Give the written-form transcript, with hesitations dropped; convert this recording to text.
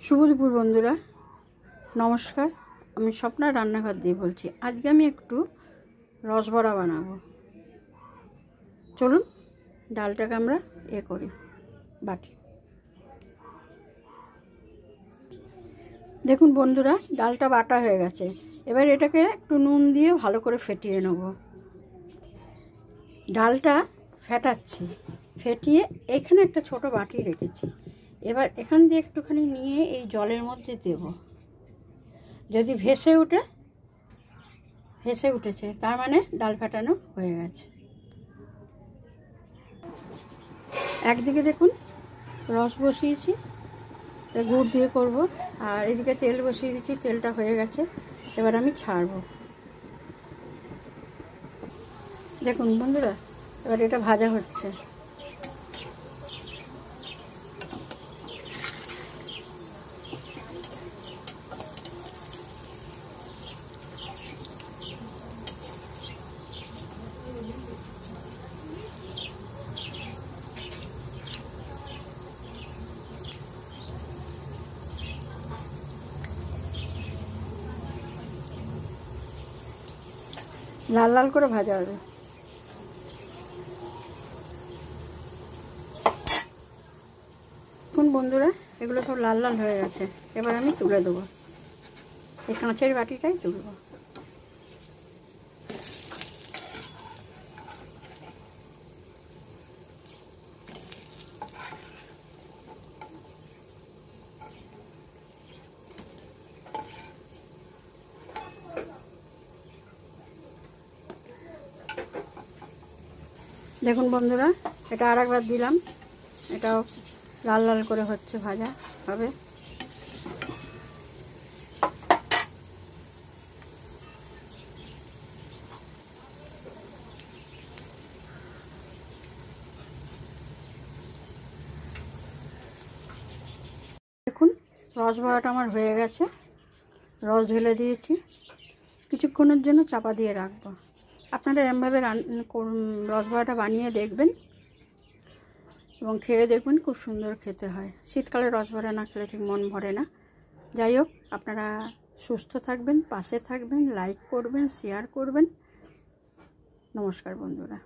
শুভ দুপুর বন্ধুরা, নমস্কার। আমি স্বপ্না রান্নাঘর দিয়ে বলছি। আজকে আমি একটু রসবড়া বানাবো। চলুন ডালটাকে আমরা করি বাটি। দেখুন বন্ধুরা, ডালটা বাটা হয়ে গেছে। এবার এটাকে একটু নুন দিয়ে ভালো করে ফেটিয়ে নেব। ডালটা ফেটাচ্ছি, ফেটিয়ে এখানে একটা ছোট বাটি রেখেছি। এবার এখান দিয়ে একটুখানি নিয়ে এই জলের মধ্যে দেব। যদি ভেসে উঠেছে তার মানে ডাল ফাটানো হয়ে গেছে। একদিকে দেখুন রস বসিয়েছি, গুড় দিয়ে করব, আর এদিকে তেল বসিয়ে দিচ্ছি। তেলটা হয়ে গেছে, এবার আমি ছাড়বো। দেখুন বন্ধুরা, এবার এটা ভাজা হচ্ছে। লাল লাল করে ভাজা হবে। দেখুন বন্ধুরা, এগুলো সব লাল লাল হয়ে গেছে। এবার আমি তুলে দেবো, এই কাঁচের বাটিটাই তুলব। দেখুন বন্ধুরা, এটা আর একবার দিলাম। এটাও লাল লাল করে হচ্ছে, ভাজা হবে। দেখুন রসবড়াটা আমার হয়ে গেছে। রস ঢেলে দিয়েছি, কিছুক্ষণের জন্য চাপা দিয়ে রাখবো। আপনারা এমনভাবে রসবড়াটা বানিয়ে দেখবেন এবং খেয়ে দেখবেন, খুব সুন্দর খেতে হয়। শীতকালে রসবড়া না খেলে ঠিক মন ভরে না। যাই হোক, আপনারা সুস্থ থাকবেন, পাশে থাকবেন, লাইক করবেন, শেয়ার করবেন। নমস্কার বন্ধুরা।